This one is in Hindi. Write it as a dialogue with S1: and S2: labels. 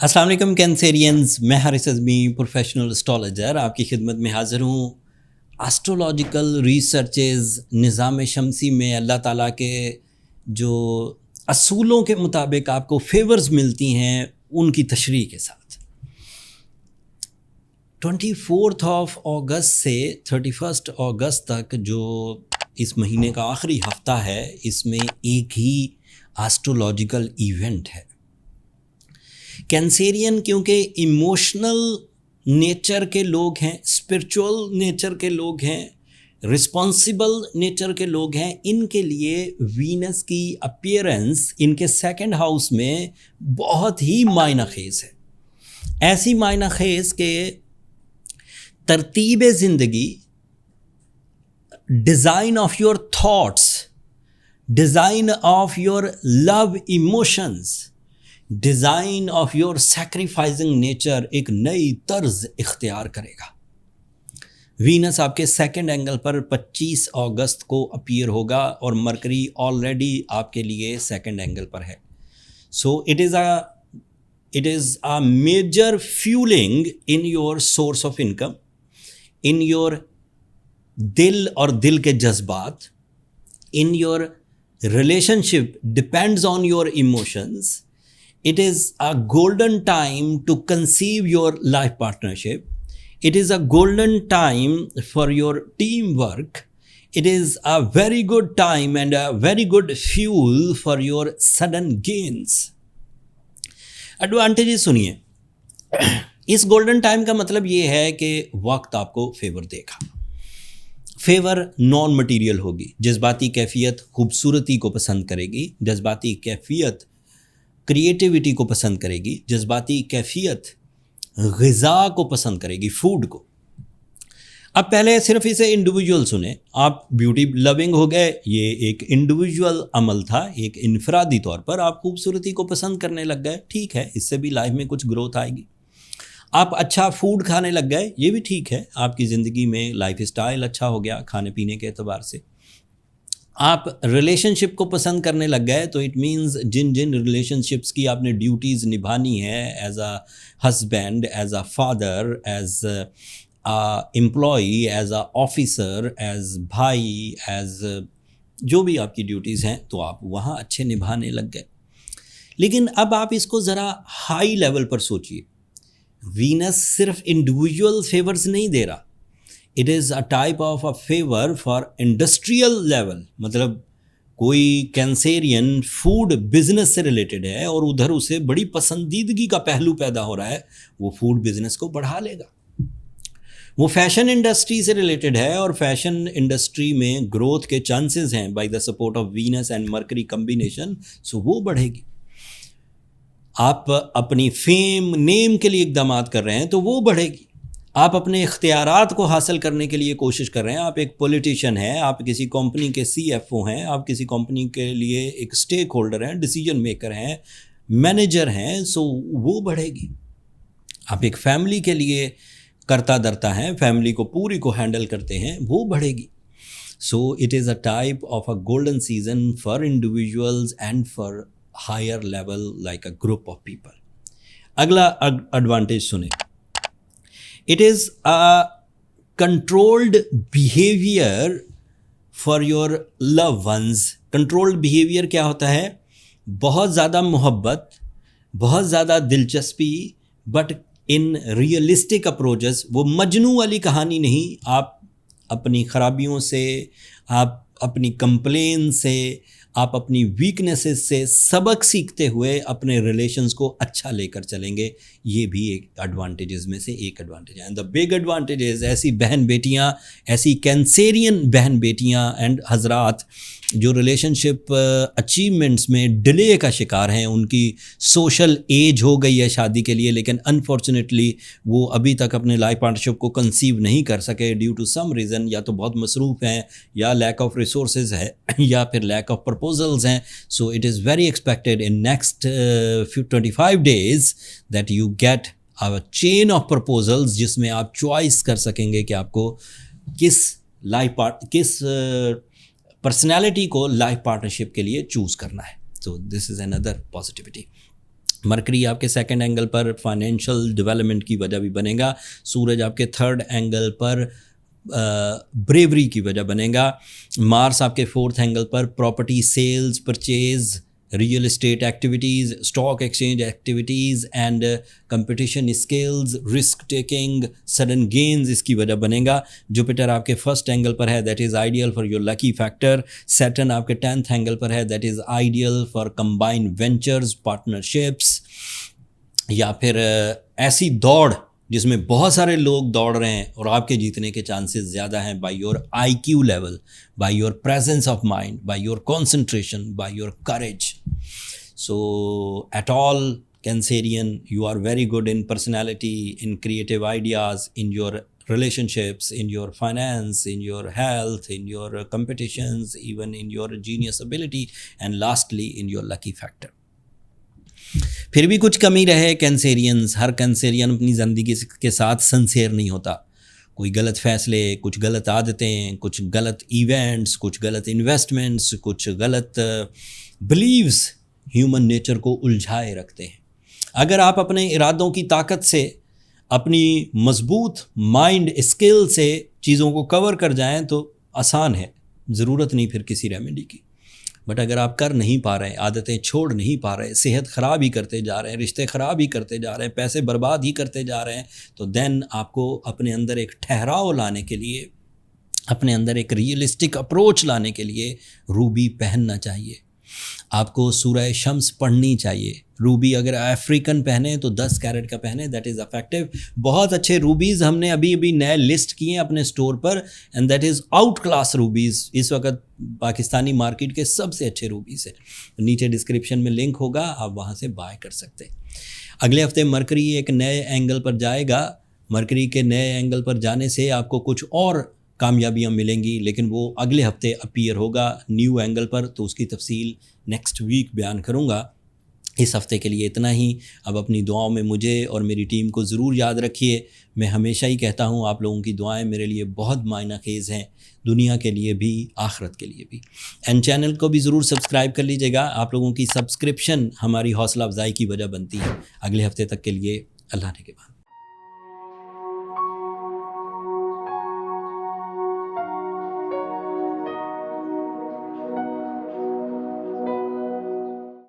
S1: अस्सलाम वालेकुम कैंसेरियंस, मैं हारिस अज़मी प्रोफेशनल एस्ट्रोलॉजर आपकी खिदमत में हाज़िर हूँ। एस्ट्रोलॉजिकल रिसर्चेस निज़ाम शमसी में अल्लाह ताला के जो असूलों के मुताबिक आपको फेवर्स मिलती हैं उनकी तशरीह के साथ 24 अगस्त से 31 अगस्त तक जो इस महीने का आखिरी हफ्ता है, इसमें एक ही एस्ट्रोलॉजिकल इवेंट है। कैंसेरियन क्योंकि इमोशनल नेचर के लोग हैं, स्पिरिचुअल नेचर के लोग हैं, रिस्पॉन्सिबल नेचर के लोग हैं, इनके लिए वीनस की अपीयरेंस इनके सेकंड हाउस में बहुत ही मायना खेज है। ऐसी मायना खेज के तरतीब ज़िंदगी, design of your thoughts, design of your love emotions, design of your sacrificing nature एक नई तर्ज इख्तियार करेगा। वीनस आपके सेकंड एंगल पर 25 अगस्त को अपीयर होगा और मरकरी ऑलरेडी आपके लिए सेकंड एंगल पर है। So it is a major fuelling in your source of income, in your दिल और दिल के जज्बात, in your relationship depends on your emotions. It is a golden time to conceive your life partnership. It is a golden time for your teamwork. It is a very good time and a very good fuel for your sudden gains. Advantages सुनिए। इस गोल्डन टाइम का मतलब ये है कि वक्त आपको फेवर देगा। फेवर नॉन मटीरियल होगी, जज्बाती कैफियत खूबसूरती को पसंद करेगी, जज्बाती कैफियत क्रिएटिविटी को पसंद करेगी, जज्बाती कैफियत ग़िज़ा को पसंद करेगी, फूड को। अब पहले सिर्फ इसे इंडिविजुअल सुने। आप ब्यूटी लविंग हो गए, ये एक इंडिविजुअल अमल था, एक इनफरादी तौर पर आप खूबसूरती को पसंद करने लग गए, ठीक है, इससे भी लाइफ में कुछ ग्रोथ आएगी। आप अच्छा फूड खाने लग गए, ये भी ठीक है, आपकी ज़िंदगी में लाइफ स्टाइल अच्छा हो गया खाने पीने के एतबार से। आप रिलेशनशिप को पसंद करने लग गए, तो इट मीन्स जिन जिन रिलेशनशिप्स की आपने ड्यूटीज़ निभानी है as a husband, as a father, as a employee, as a officer, as भाई, एज जो भी आपकी ड्यूटीज़ हैं, तो आप वहाँ अच्छे निभाने लग गए। लेकिन अब आप इसको ज़रा हाई लेवल पर सोचिए। वीनस सिर्फ इंडिविजुअल फेवर्स नहीं दे रहा, it is a type of a favour for industrial level. मतलब कोई कैंसेरियन फूड बिजनेस से रिलेटेड है और उधर उसे बड़ी पसंदीदगी का पहलू पैदा हो रहा है, वो फूड बिजनेस को बढ़ा लेगा। वो फैशन इंडस्ट्री से रिलेटेड है और फैशन इंडस्ट्री में ग्रोथ के चांसेस हैं by the support of Venus and Mercury combination, so वो बढ़ेगी। आप अपनी फेम नेम के लिए इक़दाम कर रहे हैं तो वो बढ़ेगी। आप अपने इख्तियारात को हासिल करने के लिए कोशिश कर रहे हैं, आप एक पॉलिटिशियन हैं, आप किसी कंपनी के CFO हैं, आप किसी कंपनी के लिए एक स्टेक होल्डर हैं, डिसीजन मेकर हैं, मैनेजर हैं, सो वो बढ़ेगी। आप एक फैमिली के लिए करता धरता हैं, फैमिली को पूरी को हैंडल करते हैं, वो बढ़ेगी। So it is a type of a golden season for individuals and for higher level like a group of people. अगला एडवांटेज सुने। It is a controlled behavior for your loved ones. Controlled behavior क्या होता है? बहुत ज़्यादा मोहब्बत, बहुत ज़्यादा दिलचस्पी, बट इन रियलिस्टिक अप्रोचेस। वो मजनू वाली कहानी नहीं। आप अपनी ख़राबियों से, आप अपनी कंप्लेन से, आप अपनी वीकनेसेस से सबक सीखते हुए अपने रिलेशंस को अच्छा लेकर चलेंगे। ये भी एक एडवांटेजेस में से एक एडवांटेज है। एंड द बिग एडवांटेजेस, ऐसी बहन बेटियां, ऐसी कैंसेरियन बहन बेटियां एंड हजरात जो रिलेशनशिप अचीवमेंट्स में डिले का शिकार हैं, उनकी सोशल एज हो गई है शादी के लिए, लेकिन अनफॉर्चुनेटली वो अभी तक अपने लाइफ पार्टनरशिप को कंसीव नहीं कर सके ड्यू टू सम रीज़न। या तो बहुत मसरूफ़ हैं, या लैक ऑफ रिसोर्सेज है, या फिर लैक ऑफ प्रपोजल्स हैं। सो it is very expected in next 25 days that you get a chain of proposals, जिसमें आप चॉइस कर सकेंगे कि आपको किस पर्सनैलिटी को लाइफ पार्टनरशिप के लिए चूज़ करना है। So this is another positivity. Mercury आपके सेकंड एंगल पर फाइनेंशियल डेवलपमेंट की वजह भी बनेगा। सूरज आपके थर्ड एंगल पर ब्रेवरी की वजह बनेगा। मार्स आपके फोर्थ एंगल पर property sales, purchase, real estate activities, stock exchange activities and competition skills, risk taking, sudden gains इसकी वजह बनेगा। जुपिटर आपके फर्स्ट एंगल पर है, that is ideal for your lucky factor. Saturn आपके 10th एंगल पर है, that is ideal for combined ventures, partnerships, या फिर ऐसी दौड़ जिसमें बहुत सारे लोग दौड़ रहे हैं और आपके जीतने के चांसेस ज़्यादा हैं by your IQ level, by your presence of mind, by your concentration, by your courage. So at all Cancerian, you are very good in personality, in creative ideas, in your relationships, in your finance, in your health, in your competitions, even in your genius ability, and lastly in your lucky factor. फिर भी कुछ कमी रहे कैंसेरियंस, हर कैंसेरियन अपनी ज़िंदगी के साथ सिंसियर नहीं होता। कोई गलत फैसले, कुछ गलत आदतें, कुछ गलत इवेंट्स, कुछ गलत इन्वेस्टमेंट्स, कुछ गलत बिलीव्स ह्यूमन नेचर को उलझाए रखते हैं। अगर आप अपने इरादों की ताकत से, अपनी मजबूत माइंड स्किल से चीज़ों को कवर कर जाएं तो आसान है, ज़रूरत नहीं फिर किसी रेमेडी की। बट अगर आप कर नहीं पा रहे, आदतें छोड़ नहीं पा रहे, सेहत ख़राब ही करते जा रहे हैं, रिश्ते ख़राब ही करते जा रहे हैं, पैसे बर्बाद ही करते जा रहे हैं, तो देन आपको अपने अंदर एक ठहराव लाने के लिए, अपने अंदर एक रियलिस्टिक अप्रोच लाने के लिए रूबी पहनना चाहिए। आपको सूरह शम्स पढ़नी चाहिए। रूबी अगर अफ्रीकन पहने तो 10 कैरेट का पहने, दैट इज़ इफेक्टिव। बहुत अच्छे रूबीज़ हमने अभी अभी नए लिस्ट किए हैं अपने स्टोर पर, and that is out class rubies. इस वक्त पाकिस्तानी मार्केट के सबसे अच्छे रूबीज़ हैं। नीचे डिस्क्रिप्शन में लिंक होगा, आप वहाँ से बाय कर सकते हैं। अगले हफ्ते मरकरी एक नए एंगल पर जाएगा। मरकरी के नए एंगल पर जाने से आपको कुछ और कामयाबियाँ मिलेंगी, लेकिन वो अगले हफ्ते अपीयर होगा न्यू एंगल पर, तो उसकी तफसील नेक्स्ट वीक बयान करूँगा। इस हफ़्ते के लिए इतना ही। अब अपनी दुआओं में मुझे और मेरी टीम को ज़रूर याद रखिए। मैं हमेशा ही कहता हूँ, आप लोगों की दुआएं मेरे लिए बहुत मायना खेज़ हैं, दुनिया के लिए भी, आखिरत के लिए भी। एंड चैनल को भी ज़रूर सब्सक्राइब कर लीजिएगा। आप लोगों की सब्सक्रिप्शन हमारी हौसला अफजाई की वजह बनती है। अगले हफ्ते तक के लिए अल्लाह ने के बाद।